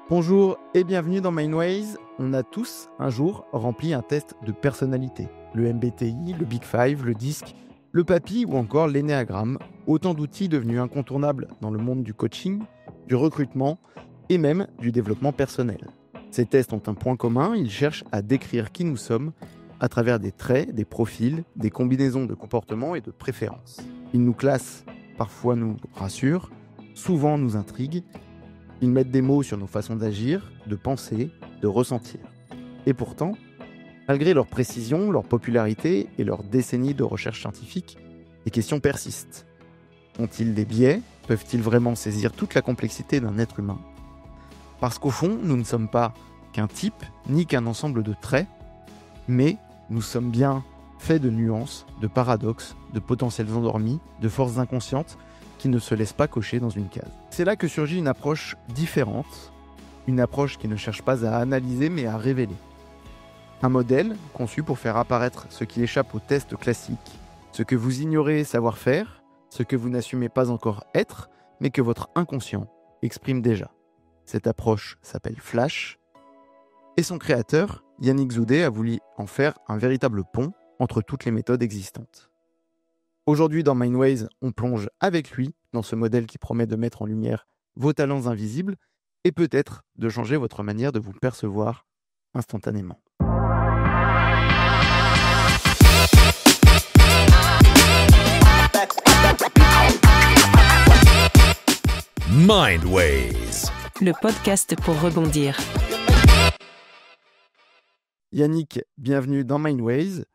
Bonjour et bienvenue dans Mindways. On a tous, un jour, rempli un test de personnalité. Le MBTI, le Big Five, le DISC, le PAPI ou encore l'énéagramme. Autant d'outils devenus incontournables dans le monde du coaching, du recrutement et même du développement personnel. Ces tests ont un point commun, ils cherchent à décrire qui nous sommes à travers des traits, des profils, des combinaisons de comportements et de préférences. Ils nous classent, parfois nous rassurent, souvent nous intriguent. Ils mettent des mots sur nos façons d'agir, de penser, de ressentir. Et pourtant, malgré leur précision, leur popularité et leurs décennies de recherche scientifique, les questions persistent. Ont-ils des biais ? Peuvent-ils vraiment saisir toute la complexité d'un être humain ? Parce qu'au fond, nous ne sommes pas qu'un type, ni qu'un ensemble de traits, mais nous sommes bien faits de nuances, de paradoxes, de potentiels endormis, de forces inconscientes, qui ne se laisse pas cocher dans une case. C'est là que surgit une approche différente, une approche qui ne cherche pas à analyser mais à révéler. Un modèle conçu pour faire apparaître ce qui échappe aux tests classiques, ce que vous ignorez savoir faire, ce que vous n'assumez pas encore être, mais que votre inconscient exprime déjà. Cette approche s'appelle Flash, et son créateur, Yannick Zoudet, a voulu en faire un véritable pont entre toutes les méthodes existantes. Aujourd'hui, dans Mindways, on plonge avec lui dans ce modèle qui promet de mettre en lumière vos talents invisibles et peut-être de changer votre manière de vous percevoir instantanément. Mindways, le podcast pour rebondir. Yannick, bienvenue dans Mindways.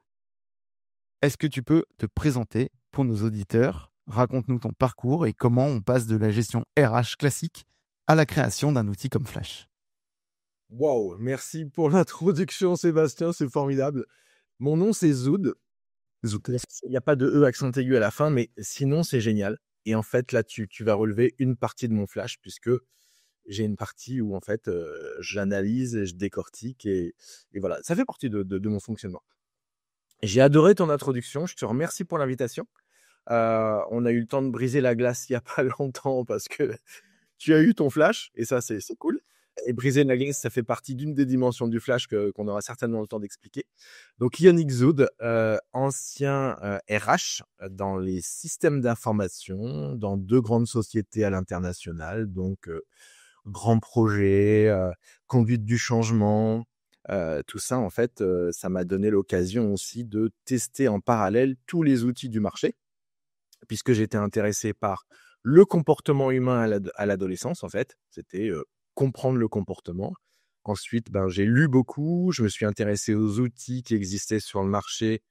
Est-ce que tu peux te présenter pour nos auditeurs ? Raconte-nous ton parcours et comment on passe de la gestion RH classique à la création d'un outil comme Flash. Wow, merci pour l'introduction Sébastien, c'est formidable. Mon nom c'est Zoud. Il n'y a pas de E accent aigu à la fin, mais sinon c'est génial. Et en fait là tu vas relever une partie de mon Flash puisque j'ai une partie où en fait j'analyse et je décortique et voilà, ça fait partie de mon fonctionnement. J'ai adoré ton introduction, je te remercie pour l'invitation. On a eu le temps de briser la glace il n'y a pas longtemps parce que tu as eu ton Flash et ça c'est cool. Et briser la glace, ça fait partie d'une des dimensions du Flash qu'on aura certainement le temps d'expliquer. Donc Yannick Zoud, ancien RH dans les systèmes d'information, dans 2 grandes sociétés à l'international, donc grands projets, conduite du changement, tout ça en fait, ça m'a donné l'occasion aussi de tester en parallèle tous les outils du marché, puisque j'étais intéressé par le comportement humain à l'adolescence en fait. C'était comprendre le comportement. Ensuite, j'ai lu beaucoup, je me suis intéressé aux outils qui existaient sur le marché,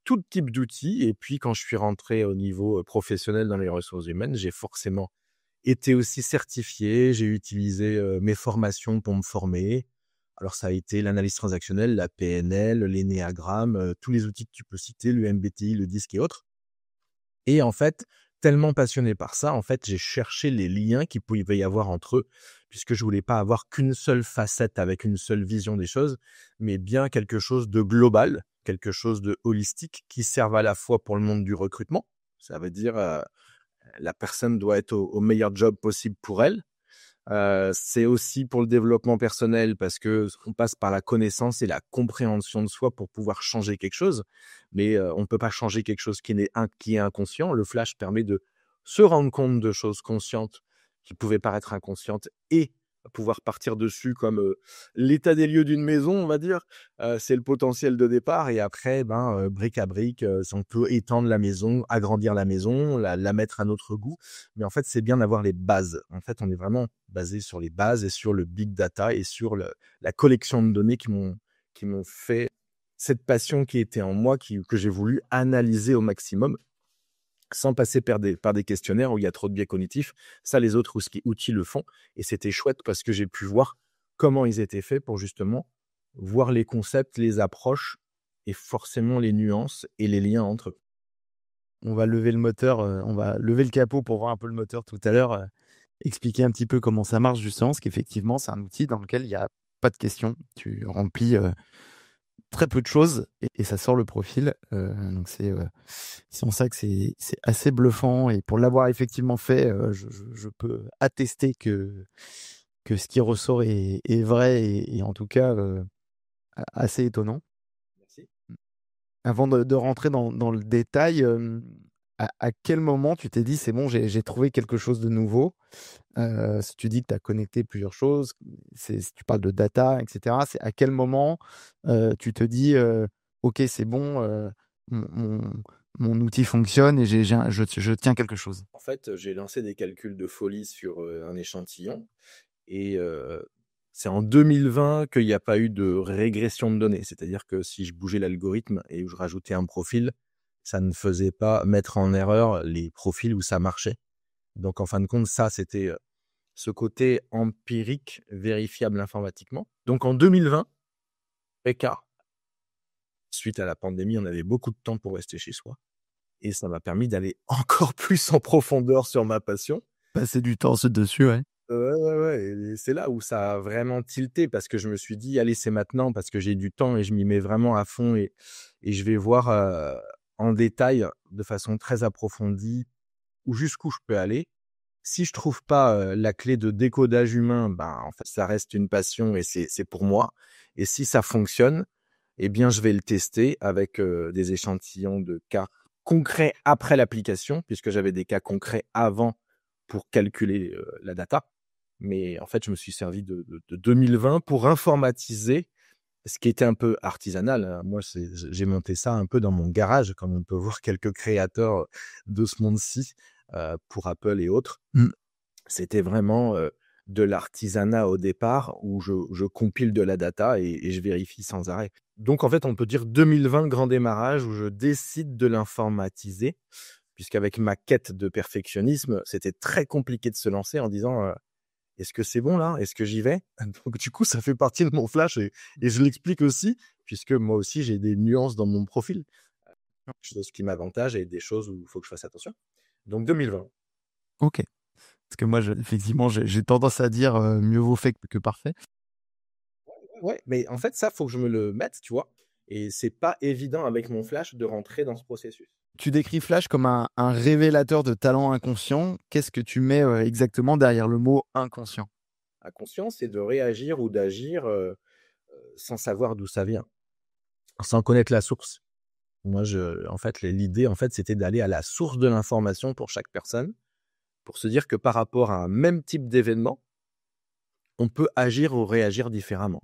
tout type d'outils. Et puis, quand je suis rentré au niveau professionnel dans les ressources humaines, j'ai forcément été aussi certifié. J'ai utilisé mes formations pour me former. Alors, ça a été l'analyse transactionnelle, la PNL, l'énéagramme, tous les outils que tu peux citer, le MBTI, le DISC et autres. Et en fait, tellement passionné par ça, en fait, j'ai cherché les liens qu'il pouvait y avoir entre eux, puisque je voulais pas avoir qu'une seule facette avec une seule vision des choses, mais bien quelque chose de global, quelque chose de holistique qui serve à la fois pour le monde du recrutement. Ça veut dire, la personne doit être au meilleur job possible pour elle. C'est aussi pour le développement personnel parce que on passe par la connaissance et la compréhension de soi pour pouvoir changer quelque chose. Mais on ne peut pas changer quelque chose qui est inconscient. Le Flash permet de se rendre compte de choses conscientes qui pouvaient paraître inconscientes et pouvoir partir dessus comme l'état des lieux d'une maison, on va dire. C'est le potentiel de départ et après, brique à brique, on peut étendre la maison, agrandir la maison, la mettre à notre goût. Mais en fait, c'est bien d'avoir les bases. En fait, on est vraiment basé sur les bases et sur le big data et sur la collection de données qui m'ont fait cette passion qui était en moi, que j'ai voulu analyser au maximum, sans passer par des questionnaires où il y a trop de biais cognitifs. Ça, les autres outils le font. Et c'était chouette parce que j'ai pu voir comment ils étaient faits pour justement voir les concepts, les approches et forcément les nuances et les liens entre eux. On va lever le moteur, on va lever le capot pour voir un peu le moteur tout à l'heure, expliquer un petit peu comment ça marche justement, parce qu'effectivement, c'est un outil dans lequel il n'y a pas de questions. Tu remplis très peu de choses et ça sort le profil. Donc c'est en ça que c'est assez bluffant. Et pour l'avoir effectivement fait, je peux attester que que ce qui ressort est vrai et en tout cas assez étonnant. Merci. Avant de rentrer dans le détail, à quel moment tu t'es dit c'est bon, j'ai trouvé quelque chose de nouveau? Si tu dis que tu as connecté plusieurs choses, si tu parles de data, etc., c'est à quel moment tu te dis ok, c'est bon, mon, mon- mon outil fonctionne et je tiens quelque chose. En fait, j'ai lancé des calculs de folie sur un échantillon et c'est en 2020 qu'il n'y a pas eu de régression de données. C'est-à-dire que si je bougeais l'algorithme et je rajoutais un profil, ça ne faisait pas mettre en erreur les profils où ça marchait. Donc, en fin de compte, ça, c'était ce côté empirique, vérifiable informatiquement. Donc, en 2020, écart. Suite à la pandémie, on avait beaucoup de temps pour rester chez soi. Et ça m'a permis d'aller encore plus en profondeur sur ma passion. Passer du temps dessus, ouais. Ouais. Et c'est là où ça a vraiment tilté parce que je me suis dit, allez, c'est maintenant parce que j'ai du temps et je m'y mets vraiment à fond et je vais voir en détail, de façon très approfondie, jusqu'où je peux aller. Si je trouve pas la clé de décodage humain, ben, en fait, ça reste une passion et c'est pour moi. Et si ça fonctionne, eh bien, je vais le tester avec des échantillons de cas concrets après l'application, puisque j'avais des cas concrets avant pour calculer la data. Mais en fait, je me suis servi de 2020 pour informatiser ce qui était un peu artisanal, hein. Moi, j'ai monté ça un peu dans mon garage, comme on peut voir quelques créateurs de ce monde-ci pour Apple et autres. Mm. C'était vraiment de l'artisanat au départ où je compile de la data et je vérifie sans arrêt. Donc, en fait, on peut dire 2020, grand démarrage où je décide de l'informatiser, puisqu'avec ma quête de perfectionnisme, c'était très compliqué de se lancer en disant est-ce que c'est bon là? Est-ce que j'y vais? Donc, du coup, ça fait partie de mon flash et je l'explique aussi, puisque moi aussi, j'ai des nuances dans mon profil. Des choses qui m'avantagent et des choses où il faut que je fasse attention. Donc, 2020. Ok. Parce que moi, effectivement, j'ai tendance à dire mieux vaut fait que parfait. Ouais, mais en fait, ça, faut que je me le mette, tu vois. Et c'est pas évident avec mon flash de rentrer dans ce processus. Tu décris Flash comme un révélateur de talent inconscient. Qu'est-ce que tu mets exactement derrière le mot inconscient? Inconscient, c'est de réagir ou d'agir sans savoir d'où ça vient, sans connaître la source. Moi, en fait, l'idée, en fait, c'était d'aller à la source de l'information pour chaque personne, pour se dire que par rapport à un même type d'événement, on peut agir ou réagir différemment.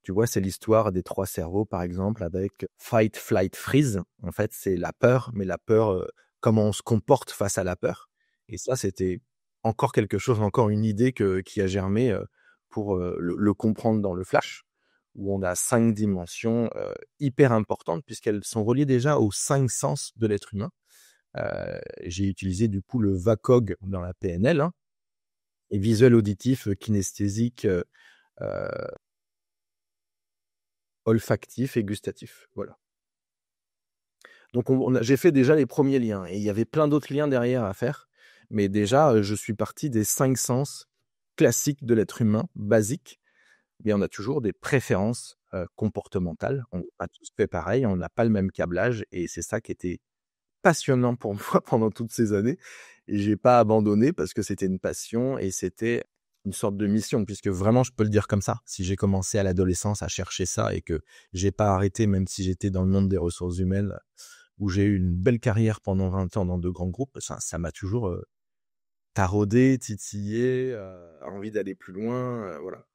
Tu vois, c'est l'histoire des 3 cerveaux, par exemple, avec fight, flight, freeze. En fait, c'est la peur, mais la peur, comment on se comporte face à la peur. Et ça, c'était encore quelque chose, encore une idée qui a germé pour le comprendre dans le flash, où on a 5 dimensions hyper importantes, puisqu'elles sont reliées déjà aux 5 sens de l'être humain. J'ai utilisé du coup le VACOG dans la PNL, hein, et visuel, auditif, kinesthésique, olfactif et gustatif. Voilà. Donc j'ai fait déjà les premiers liens et il y avait plein d'autres liens derrière à faire. Mais déjà, je suis parti des 5 sens classiques de l'être humain, basiques. Mais on a toujours des préférences comportementales. On n'a pas tous fait pareil, on n'a pas le même câblage et c'est ça qui était passionnant pour moi pendant toutes ces années. Et j'ai pas abandonné parce que c'était une passion et c'était une sorte de mission, puisque vraiment, je peux le dire comme ça. Si j'ai commencé à l'adolescence à chercher ça et que j'ai pas arrêté, même si j'étais dans le monde des ressources humaines, où j'ai eu une belle carrière pendant 20 ans dans de grands groupes, ça m'a toujours taraudé, titillé, envie d'aller plus loin, voilà.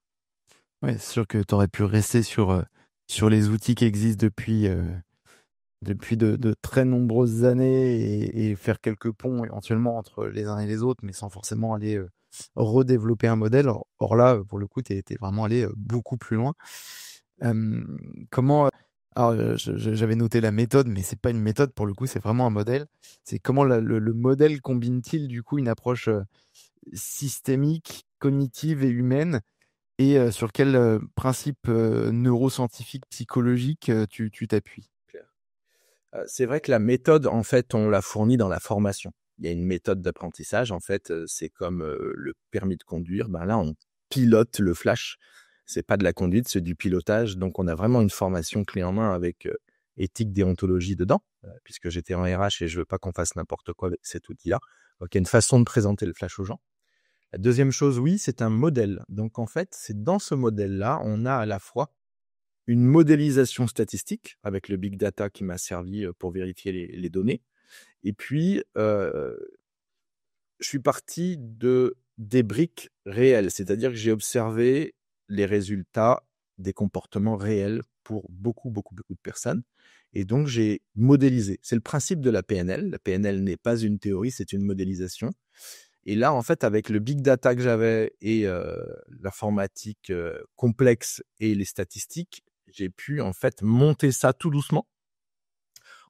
Ouais, c'est sûr que tu aurais pu rester sur les outils qui existent depuis de très nombreuses années et faire quelques ponts éventuellement entre les uns et les autres, mais sans forcément aller redévelopper un modèle. Or là, pour le coup, tu es vraiment allé beaucoup plus loin. Comment alors, j'avais noté la méthode, mais c'est pas une méthode pour le coup, c'est vraiment un modèle. C'est comment le modèle combine-t-il du coup une approche systémique, cognitive et humaine, et sur quel principe neuroscientifique, psychologique tu t'appuies? C'est vrai que la méthode, en fait, on l'a fournie dans la formation. Il y a une méthode d'apprentissage, en fait, c'est comme le permis de conduire. Ben là, on pilote le flash. C'est pas de la conduite, c'est du pilotage. Donc, on a vraiment une formation clé en main avec éthique, déontologie dedans, puisque j'étais en RH et je veux pas qu'on fasse n'importe quoi avec cet outil-là. Donc, il y a une façon de présenter le flash aux gens. La deuxième chose, oui, c'est un modèle. Donc, en fait, c'est dans ce modèle-là, on a à la fois une modélisation statistique avec le big data qui m'a servi pour vérifier les données. Et puis, je suis parti des briques réelles, c'est-à-dire que j'ai observé les résultats des comportements réels pour beaucoup, beaucoup, beaucoup de personnes. Et donc, j'ai modélisé. C'est le principe de la PNL. La PNL n'est pas une théorie, c'est une modélisation. Et là, en fait, avec le big data que j'avais et l'informatique complexe et les statistiques, j'ai pu en fait monter ça tout doucement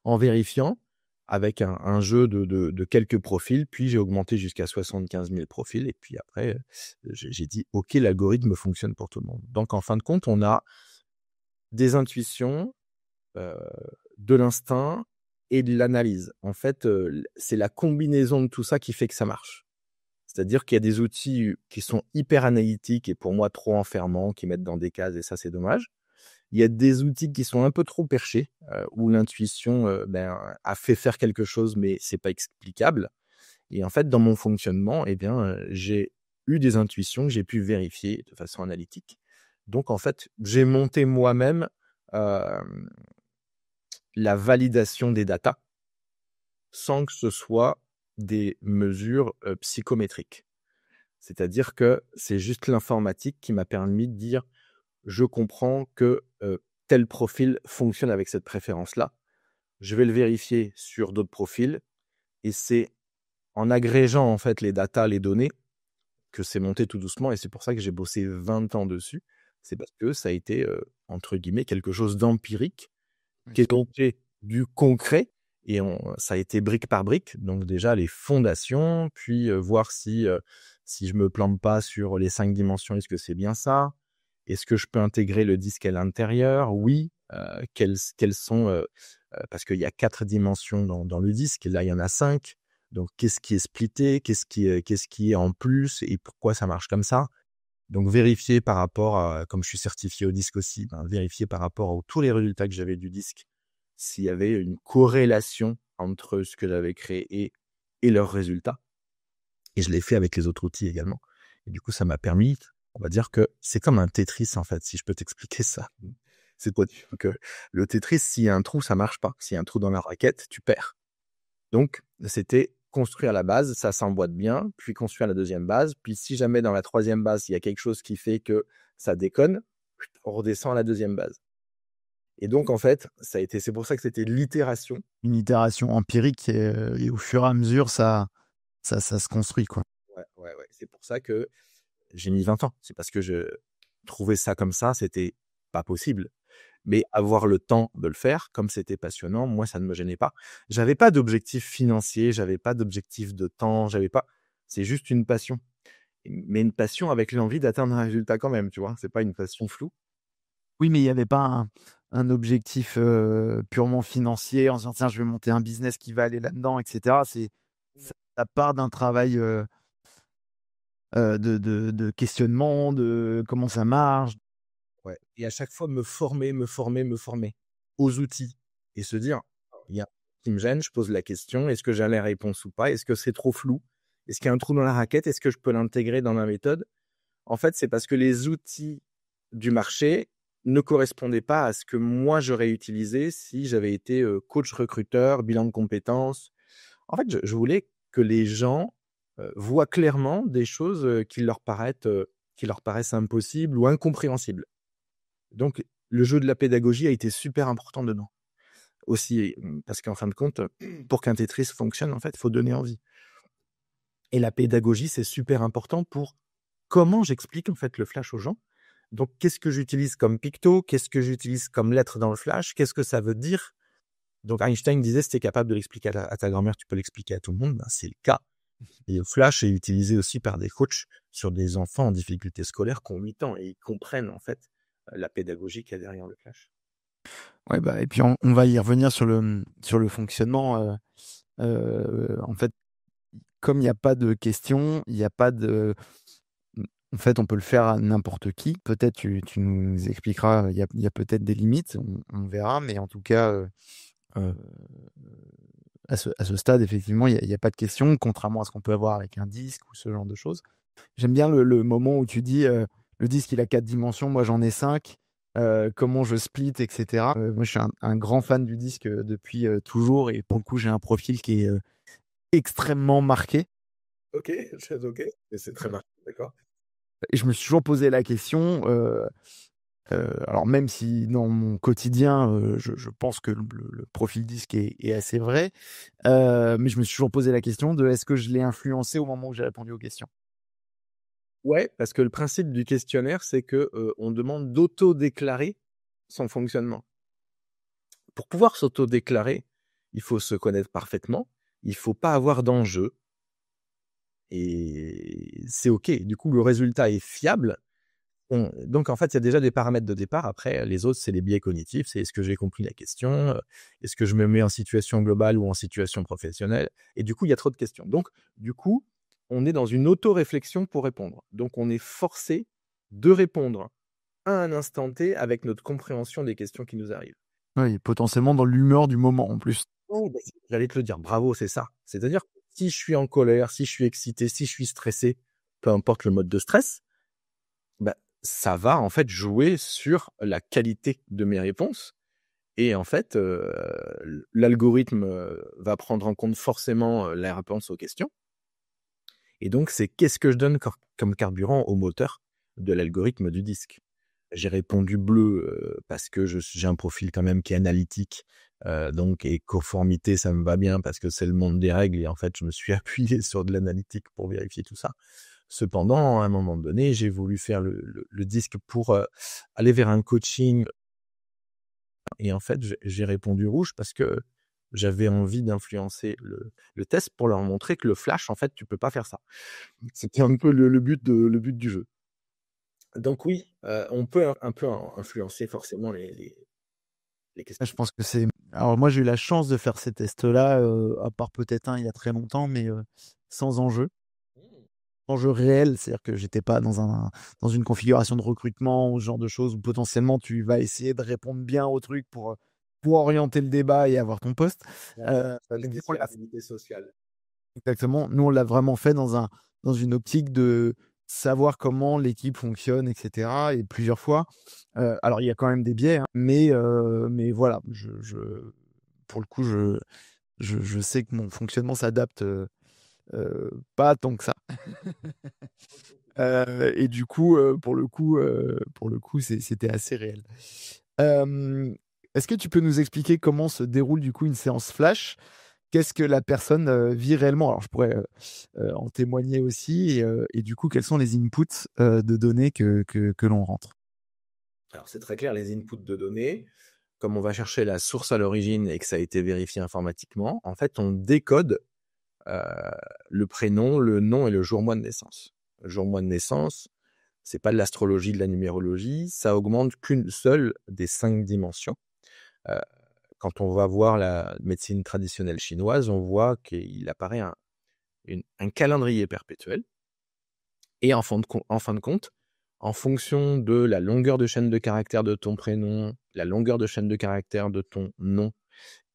en vérifiant avec un jeu de quelques profils. Puis j'ai augmenté jusqu'à 75 000 profils. Et puis après, j'ai dit, OK, l'algorithme fonctionne pour tout le monde. Donc, en fin de compte, on a des intuitions, de l'instinct et de l'analyse. En fait, c'est la combinaison de tout ça qui fait que ça marche. C'est-à-dire qu'il y a des outils qui sont hyper analytiques et pour moi trop enfermants, qui mettent dans des cases et ça, c'est dommage. Il y a des outils qui sont un peu trop perchés, où l'intuition a fait faire quelque chose, mais c'est pas explicable. Et en fait, dans mon fonctionnement, j'ai eu des intuitions que j'ai pu vérifier de façon analytique. Donc, en fait, j'ai monté moi-même la validation des datas sans que ce soit des mesures psychométriques. C'est-à-dire que c'est juste l'informatique qui m'a permis de dire je comprends que tel profil fonctionne avec cette préférence-là. Je vais le vérifier sur d'autres profils et c'est en agrégeant en fait les datas, les données que c'est monté tout doucement et c'est pour ça que j'ai bossé 20 ans dessus. C'est parce que ça a été entre guillemets quelque chose d'empirique qui est monté du concret et ça a été brique par brique. Donc déjà les fondations, puis voir si je me plante pas sur les 5 dimensions, est-ce que c'est bien ça? Est-ce que je peux intégrer le disque à l'intérieur? Oui. Quelles sont parce qu'il y a 4 dimensions dans le disque, et là il y en a 5. Donc qu'est-ce qui est splitté? Qu'est-ce qui est en plus et pourquoi ça marche comme ça? Donc vérifier par rapport à, comme je suis certifié au disque aussi, vérifier par rapport à tous les résultats que j'avais du disque, s'il y avait une corrélation entre ce que j'avais créé et leurs résultats. Et je l'ai fait avec les autres outils également. Et du coup, ça m'a permis, on va dire que c'est comme un Tetris, en fait, si je peux t'expliquer ça. C'est quoi que le Tetris, s'il y a un trou, ça marche pas. S'il y a un trou dans la raquette, tu perds. Donc, c'était construire la base, ça s'emboîte bien, puis construire la deuxième base. Puis si jamais dans la troisième base, il y a quelque chose qui fait que ça déconne, on redescend à la deuxième base. Et donc, en fait, c'est pour ça que c'était l'itération. Une itération empirique et au fur et à mesure, ça se construit, quoi. Ouais. C'est pour ça que j'ai mis 20 ans. C'est parce que je trouvais ça comme ça, c'était pas possible. Mais avoir le temps de le faire, comme c'était passionnant, moi, ça ne me gênait pas. J'avais pas d'objectif financier, j'avais pas d'objectif de temps, c'est juste une passion. Mais une passion avec l'envie d'atteindre un résultat quand même, tu vois. C'est pas une passion floue. Oui, mais il n'y avait pas un objectif purement financier en se disant, tiens, je vais monter un business qui va aller là-dedans, etc. Ça part d'un travail de questionnement, de comment ça marche. Ouais. Et à chaque fois, me former aux outils et se dire, il y a un truc qui me gêne, je pose la question, est-ce que j'ai la réponse ou pas? Est-ce que c'est trop flou? Est-ce qu'il y a un trou dans la raquette? Est-ce que je peux l'intégrer dans ma méthode? En fait, c'est parce que les outils du marché ne correspondaient pas à ce que moi j'aurais utilisé si j'avais été coach recruteur, bilan de compétences. En fait, je voulais que les gens voient clairement des choses qui leur paraissent impossibles ou incompréhensibles. Donc, le jeu de la pédagogie a été super important dedans. Aussi, parce qu'en fin de compte, pour qu'un Tetris fonctionne, en fait, il faut donner envie. Et la pédagogie, c'est super important pour comment j'explique en fait le flash aux gens. Donc, qu'est-ce que j'utilise comme picto? Qu'est-ce que j'utilise comme lettre dans le flash? Qu'est-ce que ça veut dire? Donc, Einstein disait, si tu es capable de l'expliquer à ta grand-mère, tu peux l'expliquer à tout le monde. C'est le cas. Et le flash est utilisé aussi par des coachs sur des enfants en difficulté scolaire qui ont 8 ans et ils comprennent en fait la pédagogie qu'il y a derrière le flash. Ouais, et puis on va y revenir sur le fonctionnement. En fait, comme il n'y a pas de questions, il n'y a pas de... En fait, on peut le faire à n'importe qui. Peut-être tu nous expliqueras, il y a peut-être des limites, on verra, mais en tout cas, à ce stade, effectivement, il n'y a pas de questions, contrairement à ce qu'on peut avoir avec un disque ou ce genre de choses. J'aime bien le moment où tu dis, le disque il a 4 dimensions, moi j'en ai 5, comment je split et cetera. Moi je suis un grand fan du disque, depuis, toujours et pour le coup j'ai un profil qui est, extrêmement marqué OK, OK, et c'est très marqué, d'accord. et je me suis toujours posé la question, alors même si dans mon quotidien, je pense que le profil disque est assez vrai, mais je me suis toujours posé la question de: «Est-ce que je l'ai influencé au moment où j'ai répondu aux questions?» Ouais, parce que le principe du questionnaire, c'est que, on demande d'auto-déclarer son fonctionnement. Pour pouvoir s'auto-déclarer, il faut se connaître parfaitement, il faut pas avoir d'enjeu et c'est OK. Du coup, le résultat est fiable. Donc en fait, il y a déjà des paramètres de départ. Après, les autres, c'est les biais cognitifs. C'est est-ce que j'ai compris la question? Est-ce que je me mets en situation globale ou en situation professionnelle? Et du coup, il y a trop de questions. Donc, du coup, on est dans une auto-réflexion pour répondre. Donc, on est forcé de répondre à un instant T avec notre compréhension des questions qui nous arrivent. Oui, potentiellement dans l'humeur du moment en plus. Oh, bah, j'allais te le dire, bravo, c'est ça. C'est-à-dire, si je suis en colère, si je suis excité, si je suis stressé, peu importe le mode de stress, bah, ça va en fait jouer sur la qualité de mes réponses. Et en fait, l'algorithme, va prendre en compte forcément, la réponse aux questions. Et donc, c'est qu'est-ce que je donne comme carburant au moteur de l'algorithme du disque? J'ai répondu bleu, parce que j'ai un profil quand même qui est analytique, donc et conformité, ça me va bien parce que c'est le monde des règles et en fait, je me suis appuyé sur de l'analytique pour vérifier tout ça. Cependant, à un moment donné, j'ai voulu faire le disque pour, aller vers un coaching et en fait, j'ai répondu rouge parce que j'avais envie d'influencer le test pour leur montrer que le flash, en fait, tu peux pas faire ça. C'était un peu le but du jeu. Donc oui, on peut un peu influencer forcément les questions. Je pense que c'est alors moi, j'ai eu la chance de faire ces tests-là, à part peut-être un il y a très longtemps, mais sans enjeu. Mmh. Enjeu réel, c'est-à-dire que j'étais pas dans une configuration de recrutement ou ce genre de choses où potentiellement tu vas essayer de répondre bien au truc pour orienter le débat et avoir ton poste. Ouais, ça Mais le nous, on l'a sociabilité sociale. exactement. Nous, on l'a vraiment fait dans une optique de savoir comment l'équipe fonctionne et cetera et plusieurs fois. Alors il y a quand même des biais, hein, mais voilà, pour le coup, je sais que mon fonctionnement s'adapte, pas tant que ça. Et du coup, pour le coup, c'était assez réel. Hem, Est-ce que tu peux nous expliquer comment se déroule du coup une séance flash? Qu'est-ce que la personne, vit réellement? Alors je pourrais, en témoigner aussi et du coup, quels sont les inputs, de données que l'on rentre? Alors c'est très clair, les inputs de données, comme on va chercher la source à l'origine et que ça a été vérifié informatiquement, en fait, on décode, heu, le prénom, le nom et le jour mois de naissance. Le jour mois de naissance, c'est pas de l'astrologie, de la numérologie, ça augmente qu'une seule des 5 dimensions. Heu, Quand on va voir la médecine traditionnelle chinoise, on voit qu'il apparaît un calendrier perpétuel et en fin de compte, en fonction de la longueur de chaîne de caractères de ton prénom, la longueur de chaîne de caractères de ton nom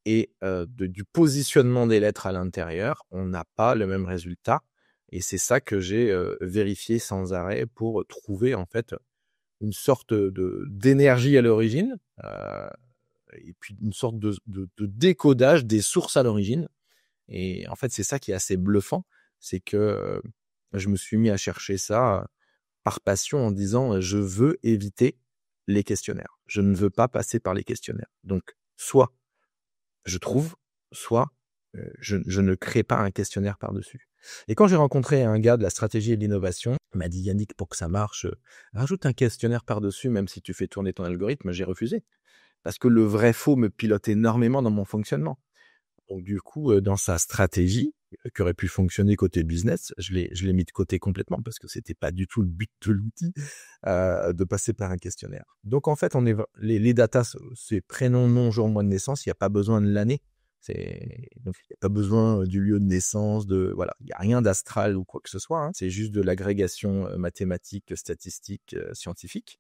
et du positionnement des lettres à l'intérieur, on n'a pas le même résultat et c'est ça que j'ai, vérifié sans arrêt pour trouver en fait une sorte d'énergie à l'origine, et puis une sorte de décodage des sources à l'origine et en fait, c'est ça qui est assez bluffant, c'est que, je me suis mis à chercher ça, par passion en disant: «Je veux éviter les questionnaires. Je ne veux pas passer par les questionnaires». Donc soit je trouve, soit, je ne crée pas un questionnaire par-dessus. Et quand j'ai rencontré un gars de la stratégie et de l'innovation, il m'a dit: «Yannick, pour que ça marche, rajoute un questionnaire par-dessus, même si tu fais tourner ton algorithme». J'ai refusé, parce que le vrai faux me pilote énormément dans mon fonctionnement. Donc du coup, dans sa stratégie, qui aurait pu fonctionner côté business, je l'ai mis de côté complètement parce que c'était pas du tout le but de l'outil, de passer par un questionnaire. Donc en fait, on est v les datas, c'est prénom, nom, jour, mois de naissance, il y a pas besoin de l'année. Donc il y a pas besoin, du lieu de naissance, voilà, il y a rien d'astral ou quoi que ce soit, hein. C'est juste de l'agrégation, mathématique, statistique, scientifique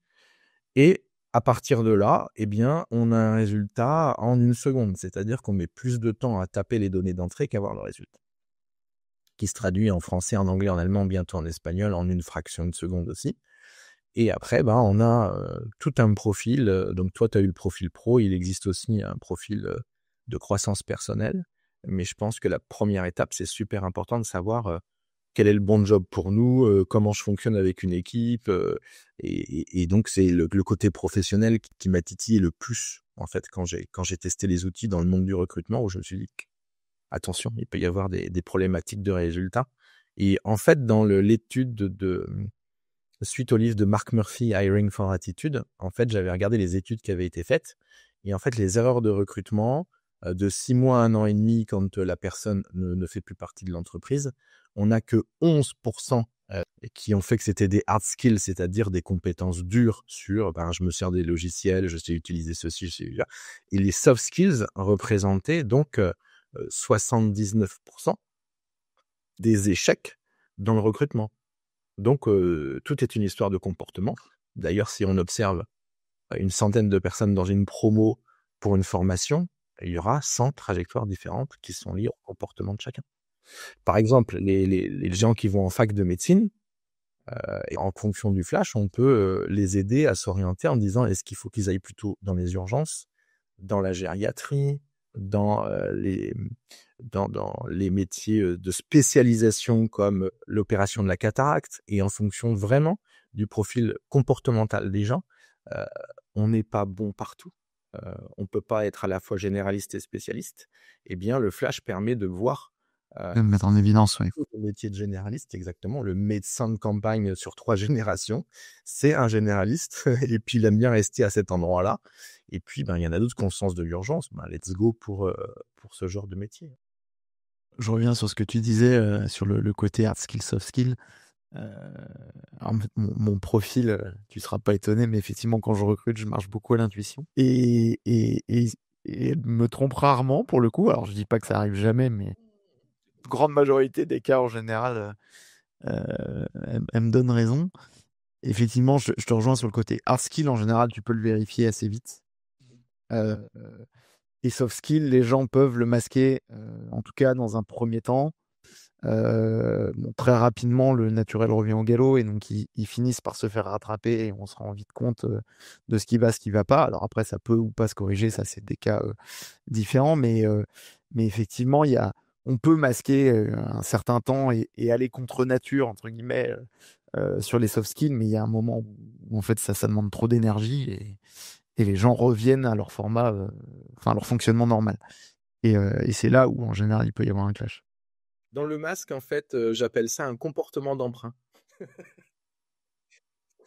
et à partir de là, eh bien, on a un résultat en 1 seconde. C'est-à-dire qu'on met plus de temps à taper les données d'entrée qu'à voir le résultat. qui se traduit en français, en anglais, en allemand, bientôt en espagnol, en une fraction de seconde aussi. Et après, on a tout un profil. Donc toi, tu as eu le profil pro, il existe aussi un profil de croissance personnelle. Mais je pense que la première étape, c'est super important de savoir quel est le bon job pour nous, comment je fonctionne avec une équipe. Et donc, c'est le côté professionnel qui m'a titillé le plus, en fait, quand j'ai testé les outils dans le monde du recrutement, où je me suis dit, attention, il peut y avoir des problématiques de résultats. Et en fait, dans l'étude suite au livre de Mark Murphy, Hiring for Attitude, en fait, j'avais regardé les études qui avaient été faites. Et en fait, les erreurs de recrutement de 6 mois à 1 an et demi, quand la personne ne fait plus partie de l'entreprise, on n'a que 11% qui ont fait que c'était des hard skills, c'est-à-dire des compétences dures sur je me sers des logiciels, je sais utiliser ceci, je sais ça. Et les soft skills représentaient donc 79% des échecs dans le recrutement. Donc, tout est une histoire de comportement. D'ailleurs, si on observe une centaine de personnes dans une promo pour une formation, il y aura 100 trajectoires différentes qui sont liées au comportement de chacun. Par exemple, les gens qui vont en fac de médecine, et en fonction du flash, on peut les aider à s'orienter en disant est-ce qu'il faut qu'ils aillent plutôt dans les urgences, dans la gériatrie, dans les métiers de spécialisation comme l'opération de la cataracte, et en fonction vraiment du profil comportemental des gens, on n'est pas bon partout. On ne peut pas être à la fois généraliste et spécialiste. Eh bien, le flash permet de voir De me mettre en évidence, oui. le métier de généraliste, exactement. Le médecin de campagne sur 3 générations, c'est un généraliste. Et puis, il aime bien rester à cet endroit-là. Et puis, il y en a d'autres qui ont le sens de l'urgence. Let's go pour ce genre de métier. Je reviens sur ce que tu disais sur le côté hard skill, soft skill. Alors, mon profil, tu seras pas étonné, mais effectivement, quand je recrute, je marche beaucoup à l'intuition. Et me trompe rarement, pour le coup. Alors, je dis pas que ça arrive jamais, mais grande majorité des cas, en général, elle me donne raison. Effectivement, je te rejoins sur le côté hard skill. En général, tu peux le vérifier assez vite. Et soft skill, les gens peuvent le masquer, en tout cas dans un premier temps. Très rapidement, le naturel revient au galop et donc ils finissent par se faire rattraper et on se rend vite compte de ce qui va pas. Alors après, ça peut ou pas se corriger, ça c'est des cas différents, mais effectivement, on peut masquer un certain temps et aller contre nature, entre guillemets, sur les soft skills, mais il y a un moment où en fait ça demande trop d'énergie et les gens reviennent à leur format, à leur fonctionnement normal. Et c'est là où en général il peut y avoir un clash. Dans le masque, en fait, j'appelle ça un comportement d'emprunt.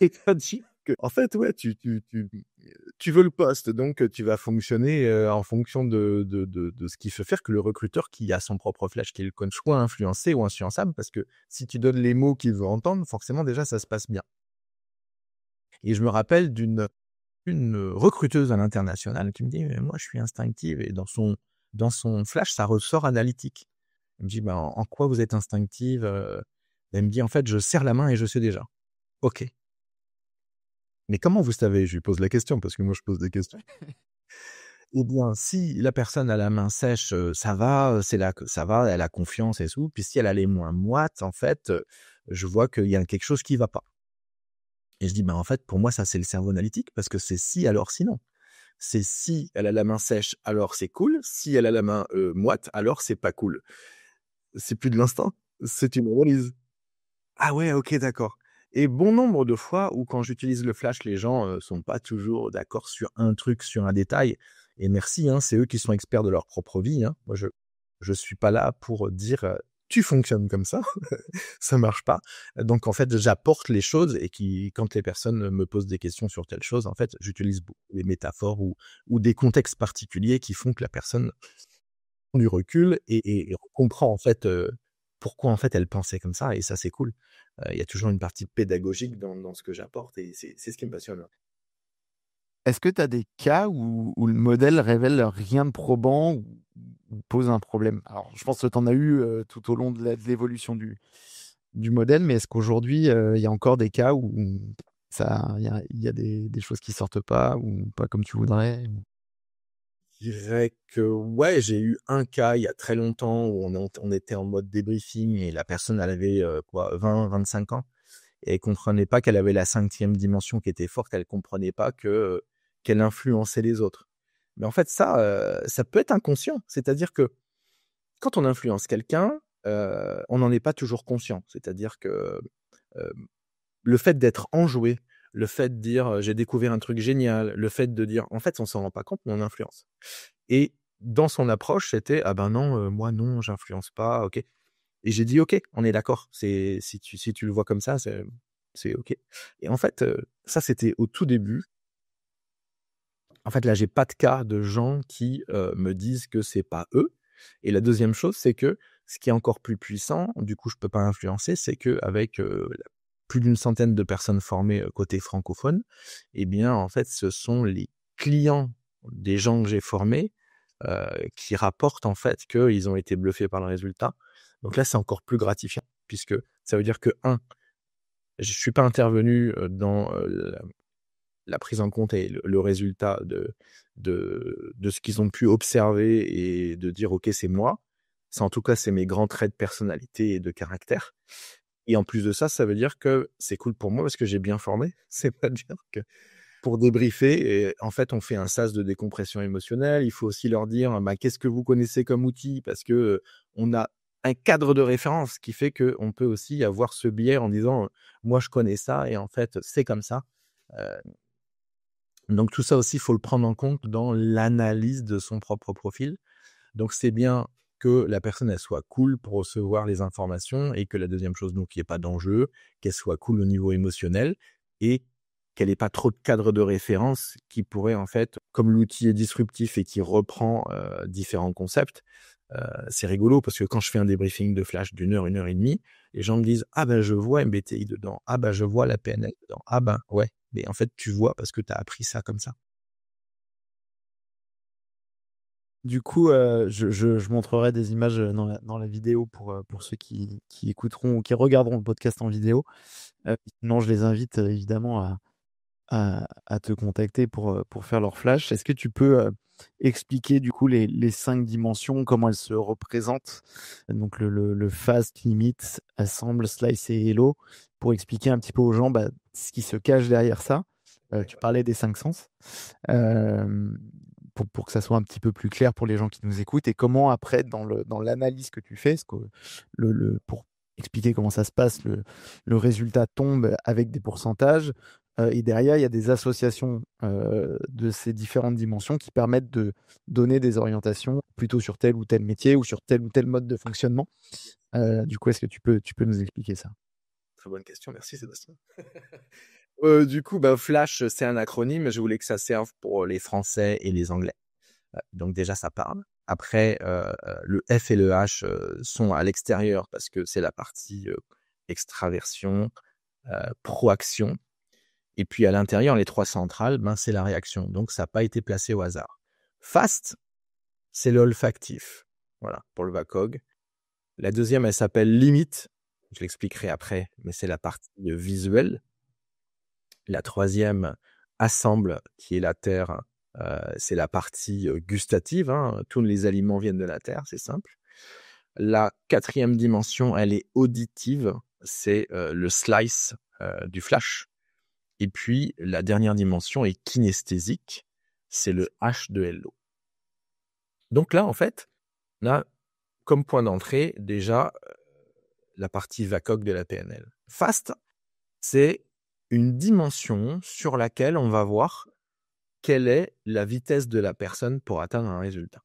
C'est-à-dire que, en fait, ouais, tu veux le poste, donc tu vas fonctionner en fonction de ce qui fait faire que le recruteur qui a son propre flash, qui est le coach, soit influencé ou influençable, parce que si tu donnes les mots qu'il veut entendre, forcément déjà ça se passe bien. Et je me rappelle d'une recruteuse à l'international qui me dit moi je suis instinctive, et dans son flash ça ressort analytique. Elle me dit en quoi vous êtes instinctive? Elle me dit en fait je serre la main et je sais déjà. Ok. Mais comment vous savez? Je lui pose la question parce que moi je pose des questions. Eh bien, si la personne a la main sèche, ça va, c'est là que ça va, elle a confiance et tout. Puis si elle a les mains moites, en fait, je vois qu'il y a quelque chose qui va pas. Et je dis en fait pour moi ça c'est le cerveau analytique, parce que c'est si alors sinon. C'est si elle a la main sèche alors c'est cool, si elle a la main moite alors c'est pas cool. C'est plus de l'instinct, c'est une analyse. Ah ouais, ok, d'accord. Et bon nombre de fois où quand j'utilise le flash, les gens sont pas toujours d'accord sur un truc, sur un détail. Et merci, c'est eux qui sont experts de leur propre vie. Moi, je suis pas là pour dire tu fonctionnes comme ça, ça marche pas. Donc en fait, j'apporte les choses, et quand les personnes me posent des questions sur telle chose, en fait, j'utilise beaucoup des métaphores ou des contextes particuliers qui font que la personne prend du recul et comprend en fait pourquoi en fait elle pensait comme ça, et ça c'est cool. Il y a toujours une partie pédagogique dans ce que j'apporte, et c'est ce qui me passionne. Est-ce que tu as des cas où le modèle révèle rien de probant ou pose un problème? Alors, je pense que tu en as eu tout au long de l'évolution du modèle, mais est-ce qu'aujourd'hui, il y a encore des cas où il y a des choses qui sortent pas ou pas comme tu voudrais? dirais que ouais, j'ai eu un cas il y a très longtemps où on était en mode débriefing et la personne, elle avait 20-25 ans et elle comprenait pas qu'elle avait la 5e dimension qui était forte, elle comprenait pas qu'elle influençait les autres. Mais en fait, ça peut être inconscient. C'est-à-dire que quand on influence quelqu'un, on n'en est pas toujours conscient. C'est-à-dire que euh, le fait d'être enjoué, le fait de dire j'ai découvert un truc génial, le fait de dire en fait on s'en rend pas compte mais on influence. Et dans son approche c'était ah ben non moi non j'influence pas, ok. Et j'ai dit ok, on est d'accord, c'est si tu le vois comme ça c'est ok. Et en fait ça c'était au tout début. En fait là j'ai pas de cas de gens qui me disent que c'est pas eux. Et la deuxième chose c'est que ce qui est encore plus puissant, du coup je peux pas influencer, c'est que avec plus d'une centaine de personnes formées côté francophone, eh bien, en fait, ce sont les clients des gens que j'ai formés qui rapportent en fait qu'ils ont été bluffés par le résultat. Donc là, c'est encore plus gratifiant puisque ça veut dire que, je suis pas intervenu dans la prise en compte et le résultat de ce qu'ils ont pu observer et de dire, OK, c'est moi. C'est en tout cas, c'est mes grands traits de personnalité et de caractère. Et en plus de ça, ça veut dire que c'est cool pour moi parce que j'ai bien formé. C'est-à-dire que pour débriefer, et en fait, on fait un sas de décompression émotionnelle. Il faut aussi leur dire, bah, qu'est-ce que vous connaissez comme outil? Parce que on a un cadre de référence qui fait qu'on peut aussi avoir ce biais en disant, moi, je connais ça et en fait, c'est comme ça. Euh, donc tout ça aussi, il faut le prendre en compte dans l'analyse de son propre profil. Donc c'est bien que la personne elle soit cool pour recevoir les informations et que la deuxième chose, donc qu'il n'y ait pas d'enjeu, qu'elle soit cool au niveau émotionnel et qu'elle n'ait pas trop de cadre de référence qui pourrait en fait, comme l'outil est disruptif et qui reprend différents concepts, c'est rigolo parce que quand je fais un débriefing de flash d'1 heure et demie, les gens me disent « Ah ben je vois MBTI dedans, ah ben je vois la PNL dedans, ah ben ouais, mais en fait tu vois parce que tu as appris ça comme ça. » Du coup, je montrerai des images dans la vidéo pour ceux qui écouteront ou qui regarderont le podcast en vidéo. Sinon, je les invite évidemment à te contacter pour faire leur flash. Est-ce que tu peux expliquer du coup les 5 dimensions, comment elles se représentent? Donc le fast, limit, assemble, slice et hello, pour expliquer un petit peu aux gens ce qui se cache derrière ça. Tu parlais des 5 sens. Euh, pour que ça soit un petit peu plus clair pour les gens qui nous écoutent et comment après dans l'analyse que tu fais, pour expliquer comment ça se passe, le résultat tombe avec des pourcentages et derrière il y a des associations de ces différentes dimensions qui permettent de donner des orientations plutôt sur tel ou tel métier ou sur tel ou tel mode de fonctionnement. Du coup, est-ce que tu peux nous expliquer ça? Très bonne question, merci Sébastien. Du coup, Flash, c'est un acronyme. Je voulais que ça serve pour les Français et les Anglais. Donc déjà, ça parle. Après, le F et le H sont à l'extérieur parce que c'est la partie extraversion, proaction. Et puis à l'intérieur, les 3 centrales, c'est la réaction. Donc ça n'a pas été placé au hasard. Fast, c'est l'olfactif. Voilà, pour le VACOG. La deuxième, elle s'appelle limite. Je l'expliquerai après, mais c'est la partie visuelle. La troisième, assemble, qui est la terre, c'est la partie gustative. Tous les aliments viennent de la terre, c'est simple. La 4e dimension, elle est auditive. C'est le slice du flash. Et puis, la dernière dimension est kinesthésique. C'est le H de Hello. Donc là, en fait, on a comme point d'entrée déjà la partie VACOG de la PNL. Fast, c'est une dimension sur laquelle on va voir quelle est la vitesse de la personne pour atteindre un résultat.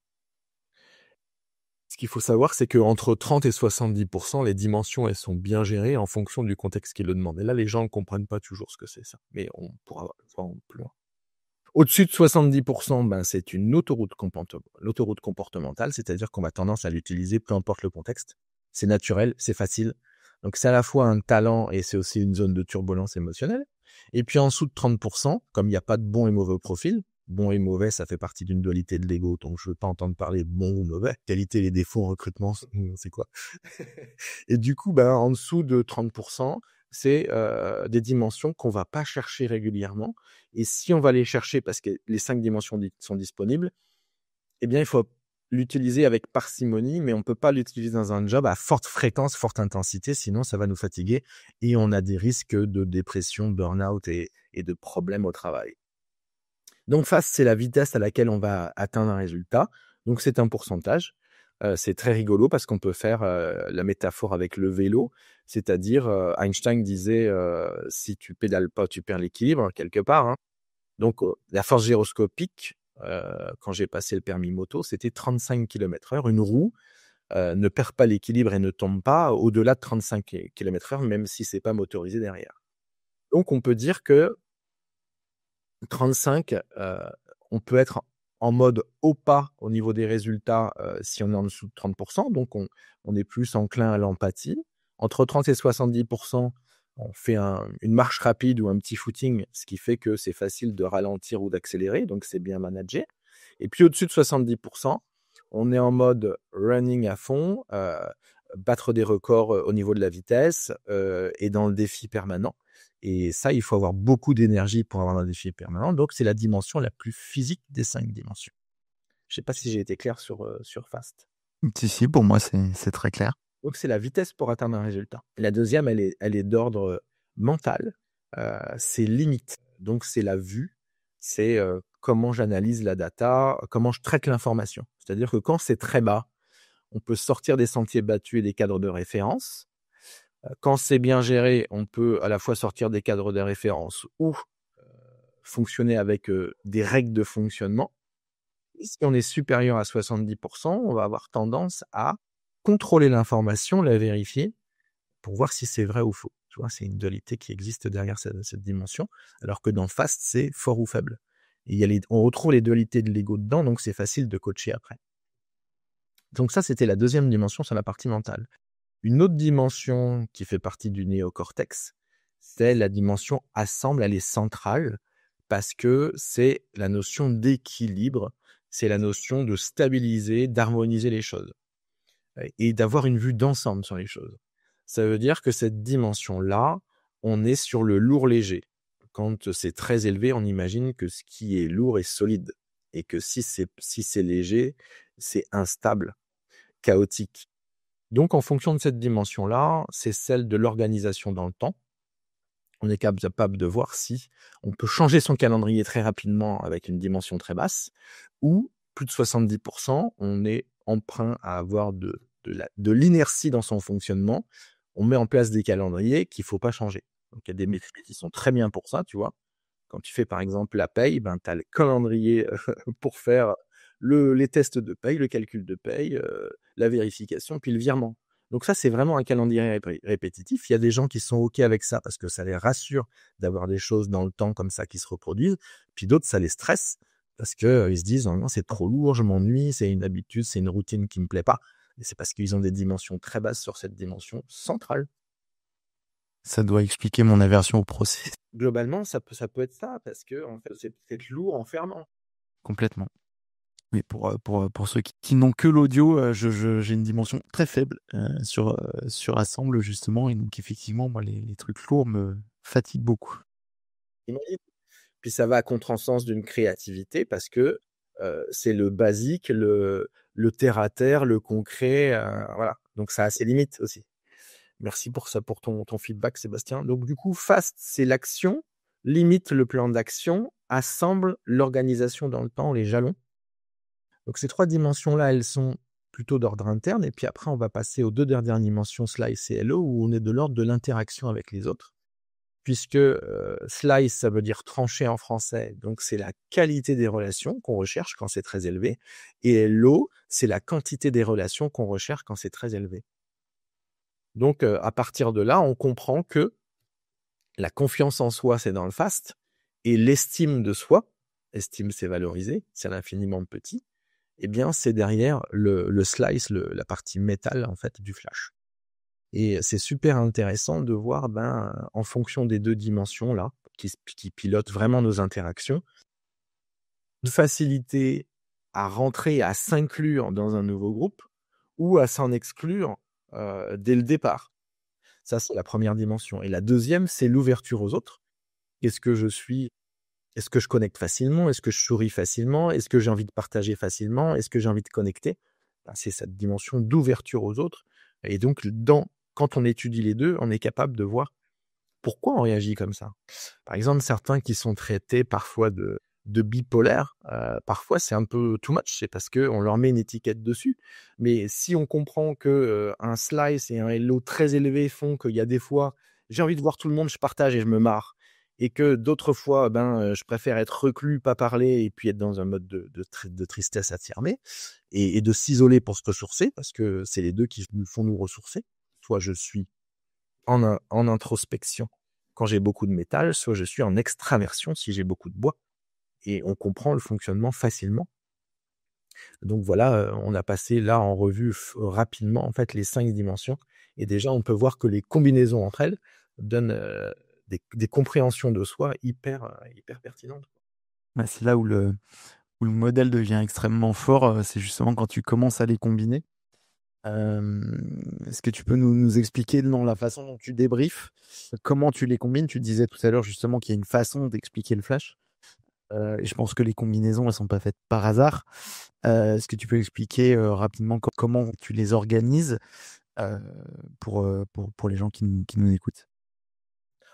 Ce qu'il faut savoir, c'est qu'entre 30 et 70%, les dimensions, elles sont bien gérées en fonction du contexte qui le demande. Et là, les gens ne comprennent pas toujours ce que c'est ça. Mais on pourra voir plus loin. Au-dessus de 70%, c'est une autoroute comportementale, c'est-à-dire qu'on a tendance à l'utiliser peu importe le contexte. C'est naturel, c'est facile. Donc, c'est à la fois un talent et c'est aussi une zone de turbulence émotionnelle. Et puis, en dessous de 30%, comme il n'y a pas de bon et mauvais profil, bon et mauvais, ça fait partie d'une dualité de l'ego, donc je ne veux pas entendre parler bon ou mauvais. Qualité et les défauts en recrutement, c'est quoi? Et du coup, en dessous de 30%, c'est des dimensions qu'on va pas chercher régulièrement. Et si on va les chercher parce que les 5 dimensions sont disponibles, eh bien, il faut l'utiliser avec parcimonie, mais on ne peut pas l'utiliser dans un job à forte fréquence, forte intensité, sinon ça va nous fatiguer et on a des risques de dépression, burn-out et de problèmes au travail. Donc FAST, c'est la vitesse à laquelle on va atteindre un résultat. Donc c'est un pourcentage. C'est très rigolo parce qu'on peut faire la métaphore avec le vélo, c'est-à-dire Einstein disait si tu pédales pas, tu perds l'équilibre quelque part, hein. Donc la force gyroscopique, quand j'ai passé le permis moto, c'était 35 km/h. Une roue ne perd pas l'équilibre et ne tombe pas au-delà de 35 km/h, même si c'est pas motorisé derrière. Donc on peut dire que 35, on peut être en mode haut pas au niveau des résultats si on est en dessous de 30%, donc on est plus enclin à l'empathie. Entre 30 et 70%, on fait une marche rapide ou un petit footing, ce qui fait que c'est facile de ralentir ou d'accélérer, donc c'est bien managé. Et puis au-dessus de 70%, on est en mode running à fond, battre des records au niveau de la vitesse et dans le défi permanent. Et ça, il faut avoir beaucoup d'énergie pour avoir un défi permanent. Donc, c'est la dimension la plus physique des 5 dimensions. Je ne sais pas si j'ai été clair sur FAST. Si, pour moi, c'est très clair. Donc, c'est la vitesse pour atteindre un résultat. La deuxième, elle est d'ordre mental. C'est limite. Donc, c'est la vue. C'est comment j'analyse la data, comment je traite l'information. C'est-à-dire que quand c'est très bas, on peut sortir des sentiers battus et des cadres de référence. Quand c'est bien géré, on peut à la fois sortir des cadres de référence ou fonctionner avec des règles de fonctionnement. Et si on est supérieur à 70%, on va avoir tendance à contrôler l'information, la vérifier, pour voir si c'est vrai ou faux. Tu vois, c'est une dualité qui existe derrière cette dimension, alors que dans FAST, c'est fort ou faible. Et on retrouve les dualités de l'ego dedans, donc c'est facile de coacher après. Donc ça, c'était la deuxième dimension sur la partie mentale. Une autre dimension qui fait partie du néocortex, c'est la dimension assemble, elle est centrale parce que c'est la notion d'équilibre, c'est la notion de stabiliser, d'harmoniser les choses et d'avoir une vue d'ensemble sur les choses. Ça veut dire que cette dimension-là, on est sur le lourd léger. Quand c'est très élevé, on imagine que ce qui est lourd est solide et que si c'est léger, c'est instable, chaotique. Donc, en fonction de cette dimension-là, c'est celle de l'organisation dans le temps. On est capable de voir si on peut changer son calendrier très rapidement avec une dimension très basse, ou plus de 70%, on est emprunt à avoir de l'inertie dans son fonctionnement. On met en place des calendriers qu'il ne faut pas changer. Donc, il y a des méthodes qui sont très bien pour ça, tu vois. Quand tu fais par exemple la paye, tu as le calendrier pour faire les tests de paye, le calcul de paye, la vérification, puis le virement. Donc ça, c'est vraiment un calendrier répétitif. Il y a des gens qui sont OK avec ça parce que ça les rassure d'avoir des choses dans le temps comme ça qui se reproduisent. Puis d'autres, ça les stresse parce qu'ils se disent non, c'est trop lourd, je m'ennuie, c'est une habitude, c'est une routine qui ne me plaît pas. Et c'est parce qu'ils ont des dimensions très basses sur cette dimension centrale. Ça doit expliquer mon aversion au procès. Globalement, ça peut être ça, parce que en fait, c'est peut-être lourd, enfermant. Complètement. Mais pour ceux qui n'ont que l'audio, j'ai une dimension très faible sur Assemble, justement. Et donc, effectivement, moi, les trucs lourds me fatiguent beaucoup. Imagine. Puis ça va à contresens d'une créativité, parce que c'est le basique, le terre-à-terre, le concret. Voilà. Donc, ça a ses limites aussi. Merci pour ça, pour ton feedback, Sébastien. Donc, du coup, FAST, c'est l'action, limite le plan d'action, assemble l'organisation dans le temps, les jalons. Donc, ces 3 dimensions-là, elles sont plutôt d'ordre interne. Et puis après, on va passer aux 2 dernières dimensions, Slice et Hello, où on est de l'ordre de l'interaction avec les autres. Puisque Slice, ça veut dire trancher en français. Donc, c'est la qualité des relations qu'on recherche quand c'est très élevé. Et Hello, c'est la quantité des relations qu'on recherche quand c'est très élevé. Donc, à partir de là, on comprend que la confiance en soi, c'est dans le FAST, et l'estime de soi, estime, c'est valoriser, c'est l'infiniment petit, eh bien, c'est derrière le slice, la partie métal, en fait, du flash. Et c'est super intéressant de voir, en fonction des 2 dimensions-là, qui pilotent vraiment nos interactions, de facilité à rentrer, à s'inclure dans un nouveau groupe, ou à s'en exclure dès le départ. Ça, c'est la première dimension. Et la deuxième, c'est l'ouverture aux autres. Qu'est-ce que je suis Est-ce que je connecte facilement? Est-ce que je souris facilement? Est-ce que j'ai envie de partager facilement? Est-ce que j'ai envie de connecter? C'est cette dimension d'ouverture aux autres. Et donc, quand on étudie les deux, on est capable de voir pourquoi on réagit comme ça. Par exemple, certains qui sont traités parfois de bipolaires, parfois c'est un peu too much, c'est parce qu'on leur met une étiquette dessus. Mais si on comprend que un slice et un hello très élevé font qu'il y a des fois, j'ai envie de voir tout le monde, je partage et je me marre. Et que d'autres fois, je préfère être reclus, pas parler, et puis être dans un mode de tristesse affirmée, et de s'isoler pour se ressourcer, parce que c'est les deux qui nous font nous ressourcer. Soit je suis en introspection quand j'ai beaucoup de métal, soit je suis en extraversion si j'ai beaucoup de bois. Et on comprend le fonctionnement facilement. Donc voilà, on a passé là en revue rapidement en fait les 5 dimensions, et déjà on peut voir que les combinaisons entre elles donnent des compréhensions de soi hyper pertinentes. C'est là où le modèle devient extrêmement fort, c'est justement quand tu commences à les combiner. Est-ce que tu peux nous expliquer dans la façon dont tu débriefes, comment tu les combines? Tu disais tout à l'heure justement qu'il y a une façon d'expliquer le flash. Et je pense que les combinaisons, elles sont pas faites par hasard. Est-ce que tu peux expliquer rapidement comment tu les organises pour les gens qui nous écoutent?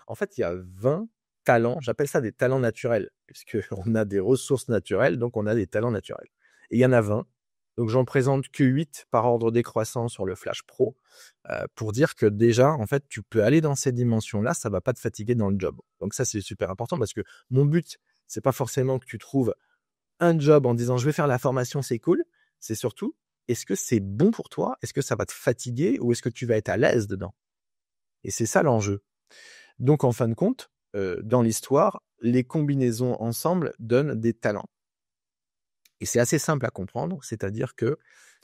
En fait, il y a 20 talents, j'appelle ça des talents naturels, puisqu'on a des ressources naturelles, donc on a des talents naturels. Et il y en a 20, donc j'en présente que 8 par ordre décroissant sur le Flash Pro, pour dire que déjà, en fait, tu peux aller dans ces dimensions-là, ça va pas te fatiguer dans le job. Donc ça, c'est super important, parce que mon but, c'est pas forcément que tu trouves un job en disant « je vais faire la formation, c'est cool », c'est surtout « est-ce que c'est bon pour toi? Est-ce que ça va te fatiguer? Ou est-ce que tu vas être à l'aise dedans ?» Et c'est ça l'enjeu. Donc, en fin de compte, dans l'histoire, les combinaisons ensemble donnent des talents. Et c'est assez simple à comprendre, c'est-à-dire que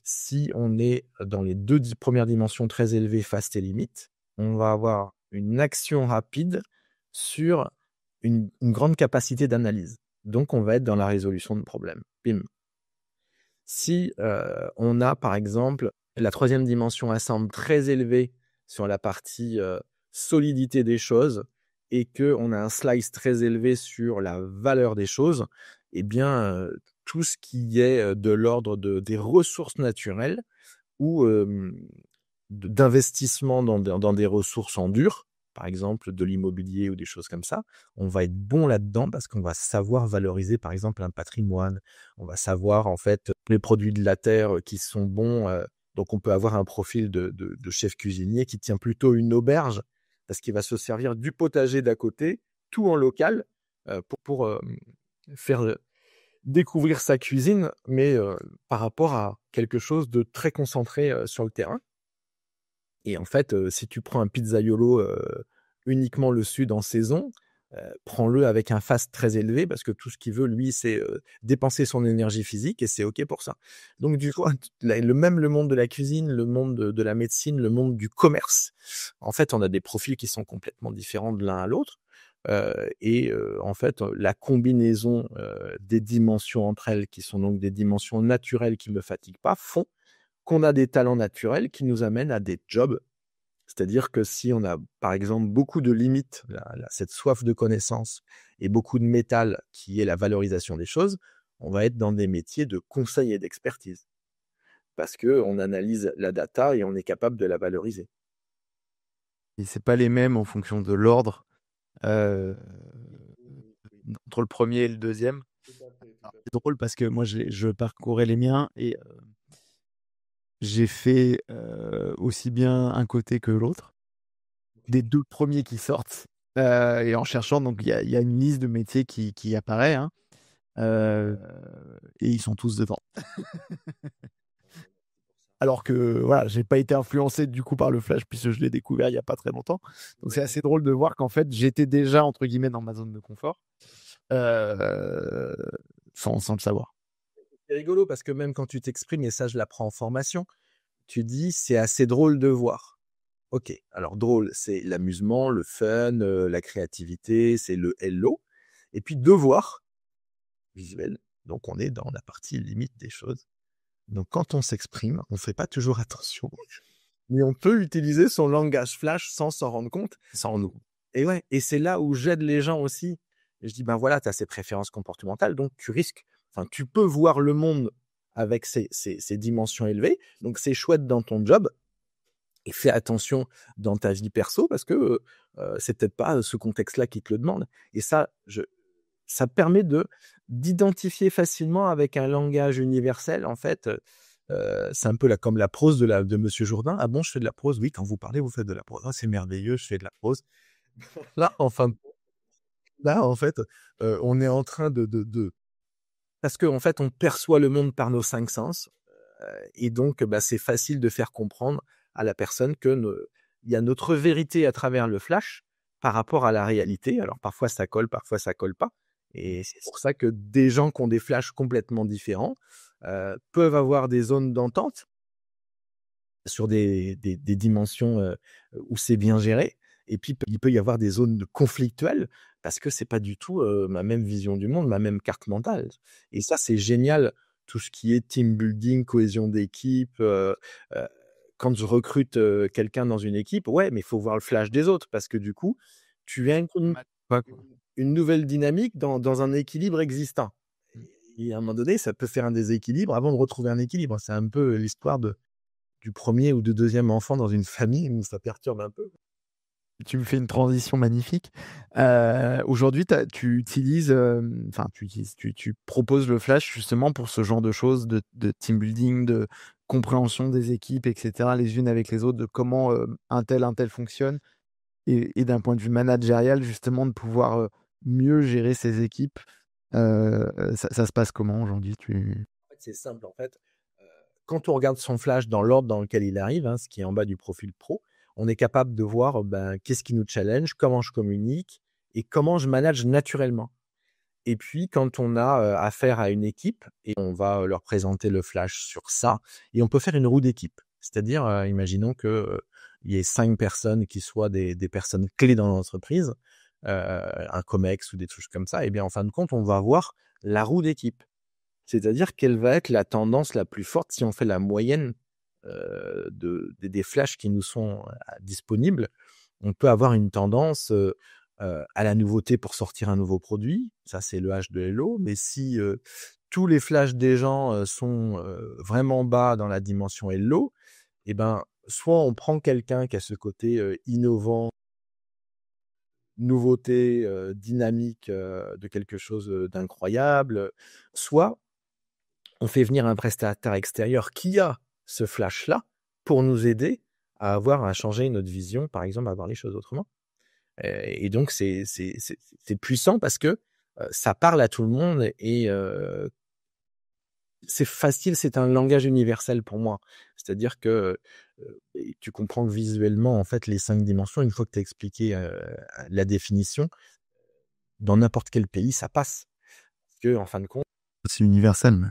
si on est dans les 2 premières dimensions très élevées, fast et limite, on va avoir une action rapide sur une grande capacité d'analyse. Donc, on va être dans la résolution de problèmes. Bim. Si on a, par exemple, la 3e dimension ensemble très élevée sur la partie solidité des choses, et qu'on a un slice très élevé sur la valeur des choses, eh bien, tout ce qui est de l'ordre des ressources naturelles ou d'investissement dans des ressources en dur, par exemple de l'immobilier ou des choses comme ça, on va être bon là-dedans parce qu'on va savoir valoriser, par exemple, un patrimoine. On va savoir, en fait, les produits de la terre qui sont bons. Donc, on peut avoir un profil de chef cuisinier qui tient plutôt une auberge parce qu'il va se servir du potager d'à côté, tout en local, pour faire découvrir sa cuisine, mais par rapport à quelque chose de très concentré sur le terrain. Et en fait, si tu prends un pizzaiolo uniquement le sud en saison, prends-le avec un fast très élevé parce que tout ce qu'il veut, lui, c'est dépenser son énergie physique, et c'est OK pour ça. Donc, du coup, le monde de la cuisine, le monde de la médecine, le monde du commerce, en fait, on a des profils qui sont complètement différents de l'un à l'autre. En fait, la combinaison des dimensions entre elles, qui sont donc des dimensions naturelles qui ne me fatiguent pas, font qu'on a des talents naturels qui nous amènent à des jobs. C'est-à-dire que si on a, par exemple, beaucoup de limites, cette soif de connaissance, et beaucoup de métal qui est la valorisation des choses, on va être dans des métiers de conseil et d'expertise. Parce qu'on analyse la data et on est capable de la valoriser. Et c'est pas les mêmes en fonction de l'ordre entre le premier et le deuxième. Alors, c'est drôle parce que moi, je parcourais les miens et j'ai fait aussi bien un côté que l'autre, des 2 premiers qui sortent. Et en cherchant, donc il y a une liste de métiers qui apparaît, hein, et ils sont tous dedans. Alors que voilà, j'ai pas été influencé du coup par le flash puisque je l'ai découvert il y a pas très longtemps. Donc c'est assez drôle de voir qu'en fait j'étais déjà entre guillemets dans ma zone de confort, sans le savoir. C'est rigolo parce que même quand tu t'exprimes, et ça je l'apprends en formation, tu dis c'est assez drôle de voir. Ok, alors drôle, c'est l'amusement, le fun, la créativité, c'est le hello. Et puis devoir, visuel, donc on est dans la partie limite des choses. Donc quand on s'exprime, on ne fait pas toujours attention, mais on peut utiliser son langage flash sans s'en rendre compte, sans nous. Et ouais, et c'est là où j'aide les gens aussi Et je dis, ben voilà, tu as ces préférences comportementales, donc tu peux voir le monde avec ces dimensions élevées, donc c'est chouette dans ton job, et fais attention dans ta vie perso parce que c'est peut-être pas ce contexte-là qui te le demande. Et ça permet d'identifier facilement avec un langage universel, en fait. C'est un peu comme la prose de Monsieur Jourdain. Ah bon, je fais de la prose? Oui, quand vous parlez, vous faites de la prose. Ah, c'est merveilleux, je fais de la prose. Là, enfin, là, en fait, on est en train parce qu'en fait, on perçoit le monde par nos 5 sens. Et donc, c'est facile de faire comprendre à la personne il y a notre vérité à travers le flash par rapport à la réalité. Alors, parfois, ça colle, parfois, ça colle pas. Et c'est pour ça que des gens qui ont des flashs complètement différents peuvent avoir des zones d'entente sur des dimensions où c'est bien géré. Et puis, il peut y avoir des zones conflictuelles parce que c'est pas du tout ma même vision du monde, ma même carte mentale. Et ça, c'est génial. Tout ce qui est team building, cohésion d'équipe. Quand je recrute quelqu'un dans une équipe, ouais, mais il faut voir le flash des autres parce que du coup, tu as une nouvelle dynamique dans un équilibre existant. Et à un moment donné, ça peut faire un déséquilibre avant de retrouver un équilibre. C'est un peu l'histoire du premier ou du deuxième enfant dans une famille où ça perturbe un peu. Tu me fais une transition magnifique. Aujourd'hui, tu utilises, tu proposes le flash justement pour ce genre de choses, de team building, de compréhension des équipes, etc., les unes avec les autres, de comment un tel fonctionne, et d'un point de vue managérial, justement, de pouvoir mieux gérer ses équipes. Ça se passe comment aujourd'hui? En fait, c'est simple. En fait, quand on regarde son flash dans l'ordre dans lequel il arrive, ce qui est en bas du profil pro, on est capable de voir qu'est-ce qui nous challenge, comment je communique et comment je manage naturellement. Et puis, quand on a affaire à une équipe, et on va leur présenter le flash sur ça, et on peut faire une roue d'équipe. C'est-à-dire, imaginons qu'il y ait 5 personnes qui soient des personnes clés dans l'entreprise, un COMEX ou des trucs comme ça, et bien en fin de compte, on va voir la roue d'équipe. C'est-à-dire quelle va être la tendance la plus forte si on fait la moyenne des flashs qui nous sont disponibles. On peut avoir une tendance à la nouveauté pour sortir un nouveau produit. Ça, c'est le H de Hello. Mais si tous les flashs des gens sont vraiment bas dans la dimension Hello, eh ben, soit on prend quelqu'un qui a ce côté innovant, nouveauté, dynamique de quelque chose d'incroyable, soit on fait venir un prestataire extérieur qui a ce flash-là pour nous aider à changer notre vision, par exemple, à voir les choses autrement. Et donc, c'est puissant parce que ça parle à tout le monde et c'est facile, c'est un langage universel pour moi. C'est-à-dire que tu comprends visuellement, en fait, les 5 dimensions, une fois que tu as expliqué la définition, dans n'importe quel pays, ça passe. Parce que, en fin de compte, C'est universel.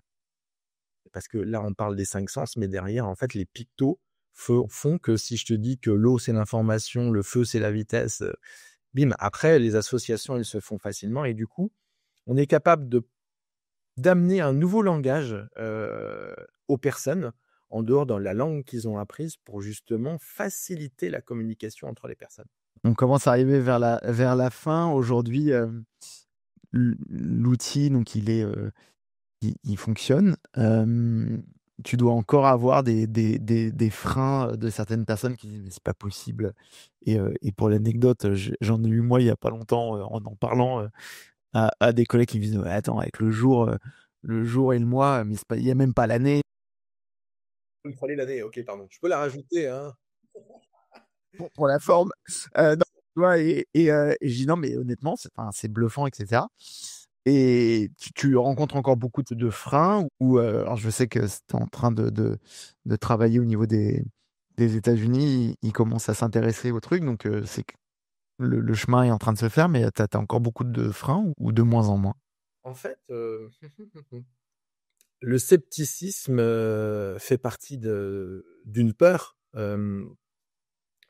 parce que là, on parle des 5 sens, mais derrière, en fait, les pictos font que si je te dis que l'eau, c'est l'information, le feu, c'est la vitesse, bim, après, les associations, elles se font facilement. Et du coup, on est capable d'amener un nouveau langage aux personnes en dehors de la langue qu'ils ont apprise pour justement faciliter la communication entre les personnes. On commence à arriver vers la fin. Aujourd'hui, l'outil, donc il fonctionne. Tu dois encore avoir des freins de certaines personnes qui disent mais c'est pas possible. Et pour l'anecdote, j'en ai eu moi il y a pas longtemps en parlant à des collègues qui me disent ouais, attends, avec le jour et le mois, mais il y a même pas l'année. Vous me prenez l'année, ok, pardon. Je peux la rajouter, hein. Pour la forme. Non, tu vois, et je dis non, mais honnêtement, c'est bluffant, etc. Et tu rencontres encore beaucoup de freins ou alors je sais que tu es en train de travailler au niveau des États-Unis, ils commencent à s'intéresser au truc, donc c'est que le chemin est en train de se faire, mais tu as encore beaucoup de freins ou de moins en moins? En fait, le scepticisme fait partie d'une peur.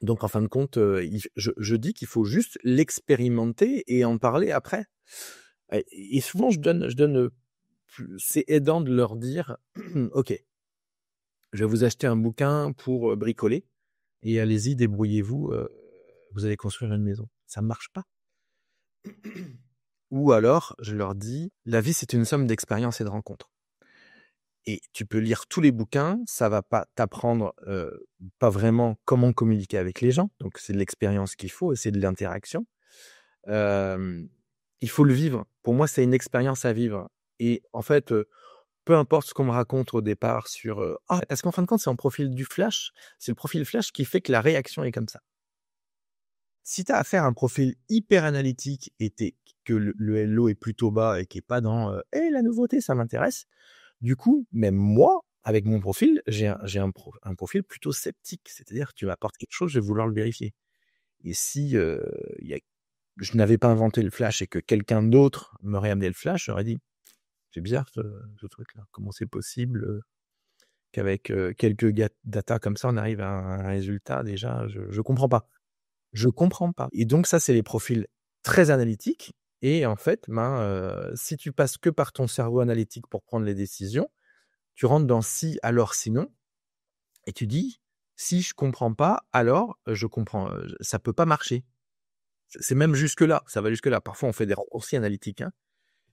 Donc, en fin de compte, je dis qu'il faut juste l'expérimenter et en parler après. Et souvent, c'est aidant de leur dire, OK, je vais vous acheter un bouquin pour bricoler et allez-y, débrouillez-vous, vous allez construire une maison. Ça ne marche pas. Ou alors, je leur dis, la vie, c'est une somme d'expériences et de rencontres. Et tu peux lire tous les bouquins, ça va pas t'apprendre pas vraiment comment communiquer avec les gens. Donc, c'est de l'expérience qu'il faut et c'est de l'interaction. Il faut le vivre. Pour moi, c'est une expérience à vivre. Et en fait, peu importe ce qu'on me raconte au départ sur parce qu'en fin de compte, c'est en profil du flash. C'est le profil flash qui fait que la réaction est comme ça. Si tu as affaire à un profil hyper analytique et que le hello est plutôt bas et qui est pas dans la nouveauté, ça m'intéresse. Du coup, même moi, avec mon profil, j'ai un profil plutôt sceptique. C'est-à-dire, tu m'apportes quelque chose, je vais vouloir le vérifier. Et si je n'avais pas inventé le flash et que quelqu'un d'autre m'aurait amené le flash, j'aurais dit, c'est bizarre ce truc-là. Comment c'est possible qu'avec quelques data comme ça, on arrive à un résultat déjà, je comprends pas. Je comprends pas. Et donc ça, c'est les profils très analytiques. Et en fait, si tu passes que par ton cerveau analytique pour prendre les décisions, tu rentres dans si, alors, sinon, et tu dis, si je comprends pas, alors je comprends. Ça peut pas marcher. C'est même jusque-là, ça va jusque-là. Parfois, on fait des raccourcis analytiques. Hein.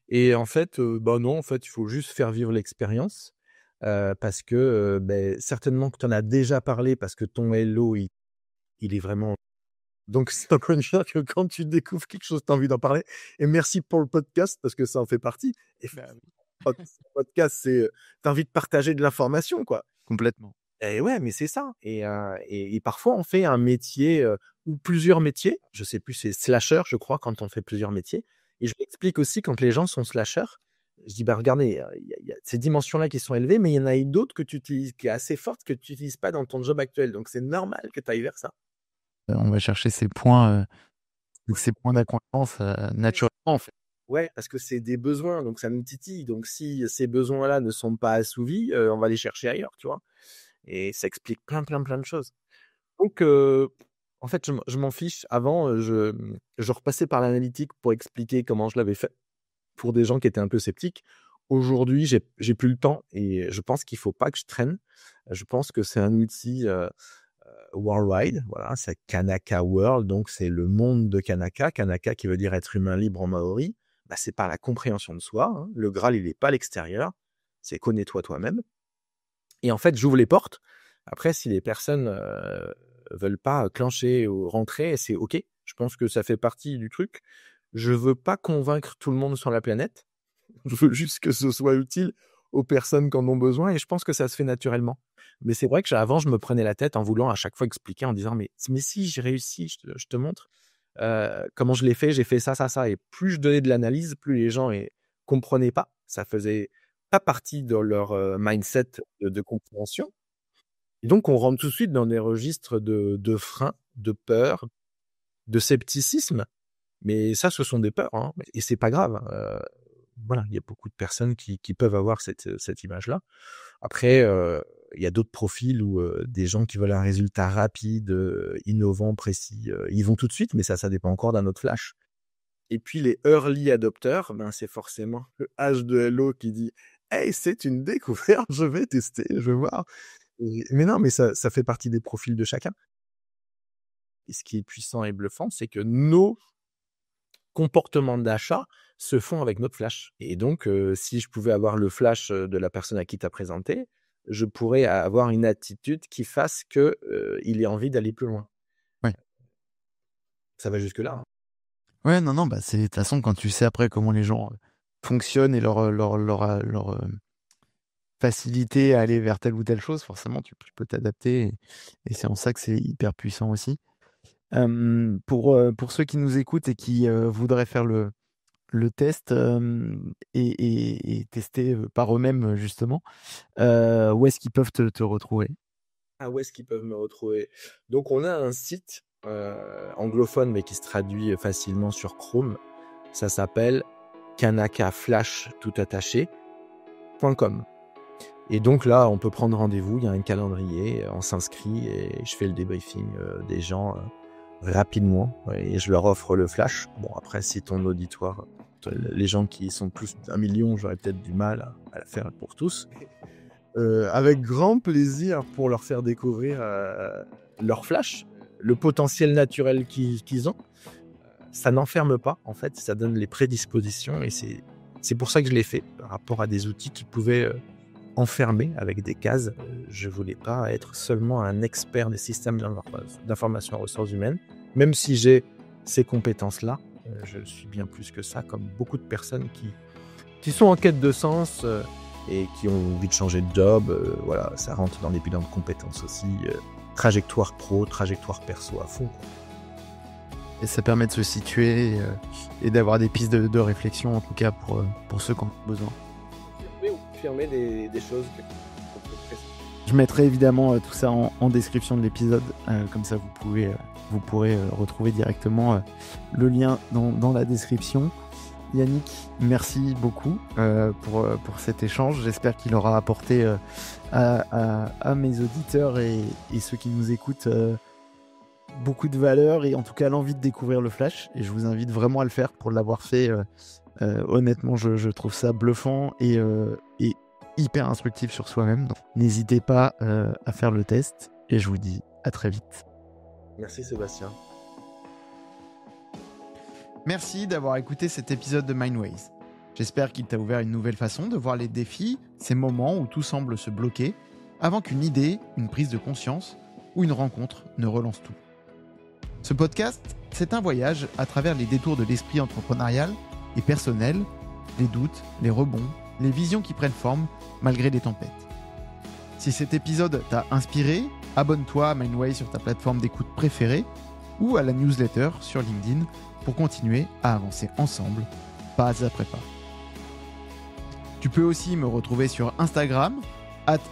Et en fait, non, en fait, il faut juste faire vivre l'expérience. Parce que certainement que tu en as déjà parlé, parce que ton hello, il est vraiment... Donc, c'est encore une fois que quand tu découvres quelque chose, tu as envie d'en parler. Et merci pour le podcast, parce que ça en fait partie. Et podcast, c'est... tu as envie de partager de l'information, quoi. Complètement. Et ouais, mais c'est ça. Et parfois, on fait un métier ou plusieurs métiers. Je sais plus, c'est slasher, je crois, quand on fait plusieurs métiers. Et je l'explique aussi quand les gens sont slashers. Je dis, regardez, il y a ces dimensions-là qui sont élevées, mais il y en a d'autres que tu utilises, qui est assez forte, que tu n'utilises pas dans ton job actuel. Donc, c'est normal que tu ailles vers ça. On va chercher ces points d'acquaintance naturellement, en fait. Ouais, parce que c'est des besoins, donc ça nous titille. Donc, si ces besoins-là ne sont pas assouvis, on va les chercher ailleurs, tu vois. Et ça explique plein de choses. Donc, en fait, je m'en fiche. Avant, je repassais par l'analytique pour expliquer comment je l'avais fait pour des gens qui étaient un peu sceptiques. Aujourd'hui, j'ai plus le temps et je pense qu'il faut pas que je traîne. Je pense que c'est un outil worldwide. Voilà, c'est Kanaka World, donc c'est le monde de Kanaka. Kanaka qui veut dire être humain libre en maori. C'est par la compréhension de soi. Hein. Le Graal, il n'est pas à l'extérieur. C'est connais-toi toi-même. Et en fait, j'ouvre les portes. Après, si les personnes veulent pas clencher ou rentrer, c'est OK. Je pense que ça fait partie du truc. Je veux pas convaincre tout le monde sur la planète. Je veux juste que ce soit utile aux personnes qui en ont besoin et je pense que ça se fait naturellement. Mais c'est vrai que avant, je me prenais la tête en voulant à chaque fois expliquer, en disant mais si, j'ai réussi, je te montre comment je l'ai fait, j'ai fait ça, ça, ça. Et plus je donnais de l'analyse, plus les gens comprenaient pas. Ça faisait pas partie de leur mindset de compréhension. Et donc, on rentre tout de suite dans des registres de frein, de peur, de scepticisme. Mais ça, ce sont des peurs, hein, et c'est pas grave. Voilà, il y a beaucoup de personnes qui peuvent avoir cette image-là. Après, il y a d'autres profils où des gens qui veulent un résultat rapide, innovant, précis, ils vont tout de suite, mais ça dépend encore d'un autre flash. Et puis les early adopters, c'est forcément le H2LO qui dit « Hey, c'est une découverte, je vais tester, je vais voir ». Mais non, mais ça fait partie des profils de chacun. Et ce qui est puissant et bluffant, c'est que nos comportements d'achat se font avec notre flash. Et donc, si je pouvais avoir le flash de la personne à qui tu as présenté, je pourrais avoir une attitude qui fasse qu'il ait envie d'aller plus loin. Ouais. Ça va jusque-là. Hein. Ouais, non, c'est de toute façon quand tu sais après comment les gens fonctionnent et leur facilité à aller vers telle ou telle chose, forcément tu peux t'adapter et c'est en ça que c'est hyper puissant aussi. Pour ceux qui nous écoutent et qui voudraient faire le test et tester par eux-mêmes justement, où est-ce qu'ils peuvent te retrouver? Où est-ce qu'ils peuvent me retrouver? Donc, on a un site anglophone, mais qui se traduit facilement sur Chrome. Ça s'appelle kanakaflash.com. Et donc là, on peut prendre rendez-vous, il y a un calendrier, on s'inscrit et je fais le débriefing des gens rapidement et je leur offre le flash. Bon, après, si ton auditoire, les gens qui sont plus d'1 million, j'aurais peut-être du mal à le faire pour tous. Avec grand plaisir pour leur faire découvrir leur flash, le potentiel naturel qu'ils ont. ça n'enferme pas, en fait, ça donne les prédispositions et c'est pour ça que je l'ai fait, par rapport à des outils qui pouvaient enfermer avec des cases. Je voulais pas être seulement un expert des systèmes d'information en ressources humaines, même si j'ai ces compétences-là, je suis bien plus que ça, comme beaucoup de personnes qui sont en quête de sens et qui ont envie de changer de job. Voilà, ça rentre dans les bilans de compétences aussi. Trajectoire pro, trajectoire perso à fond, quoi. Et ça permet de se situer et d'avoir des pistes de réflexion, en tout cas pour ceux qui en ont besoin. Confirmer des choses qu'on peut préciser. Je mettrai évidemment tout ça en description de l'épisode, comme ça vous pourrez retrouver directement le lien dans la description. Yannick, merci beaucoup pour cet échange. J'espère qu'il aura apporté à mes auditeurs et ceux qui nous écoutent beaucoup de valeur et en tout cas l'envie de découvrir le Flash. Et je vous invite vraiment à le faire pour l'avoir fait. Honnêtement, je trouve ça bluffant et hyper instructif sur soi-même. Donc, n'hésitez pas à faire le test et je vous dis à très vite. Merci Sébastien. Merci d'avoir écouté cet épisode de Mindways. J'espère qu'il t'a ouvert une nouvelle façon de voir les défis, ces moments où tout semble se bloquer, avant qu'une idée, une prise de conscience ou une rencontre ne relance tout. Ce podcast, c'est un voyage à travers les détours de l'esprit entrepreneurial et personnel, les doutes, les rebonds, les visions qui prennent forme malgré les tempêtes. Si cet épisode t'a inspiré, abonne-toi à Mindways sur ta plateforme d'écoute préférée ou à la newsletter sur LinkedIn pour continuer à avancer ensemble, pas après pas. Tu peux aussi me retrouver sur Instagram,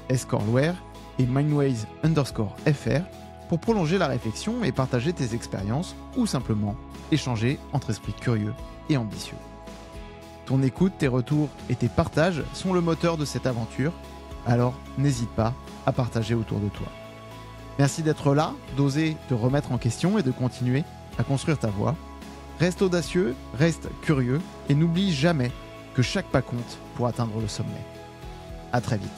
@escorlware et mindways_fr pour prolonger la réflexion et partager tes expériences ou simplement échanger entre esprits curieux et ambitieux. Ton écoute, tes retours et tes partages sont le moteur de cette aventure, alors n'hésite pas à partager autour de toi. Merci d'être là, d'oser te remettre en question et de continuer à construire ta voie. Reste audacieux, reste curieux et n'oublie jamais que chaque pas compte pour atteindre le sommet. À très vite.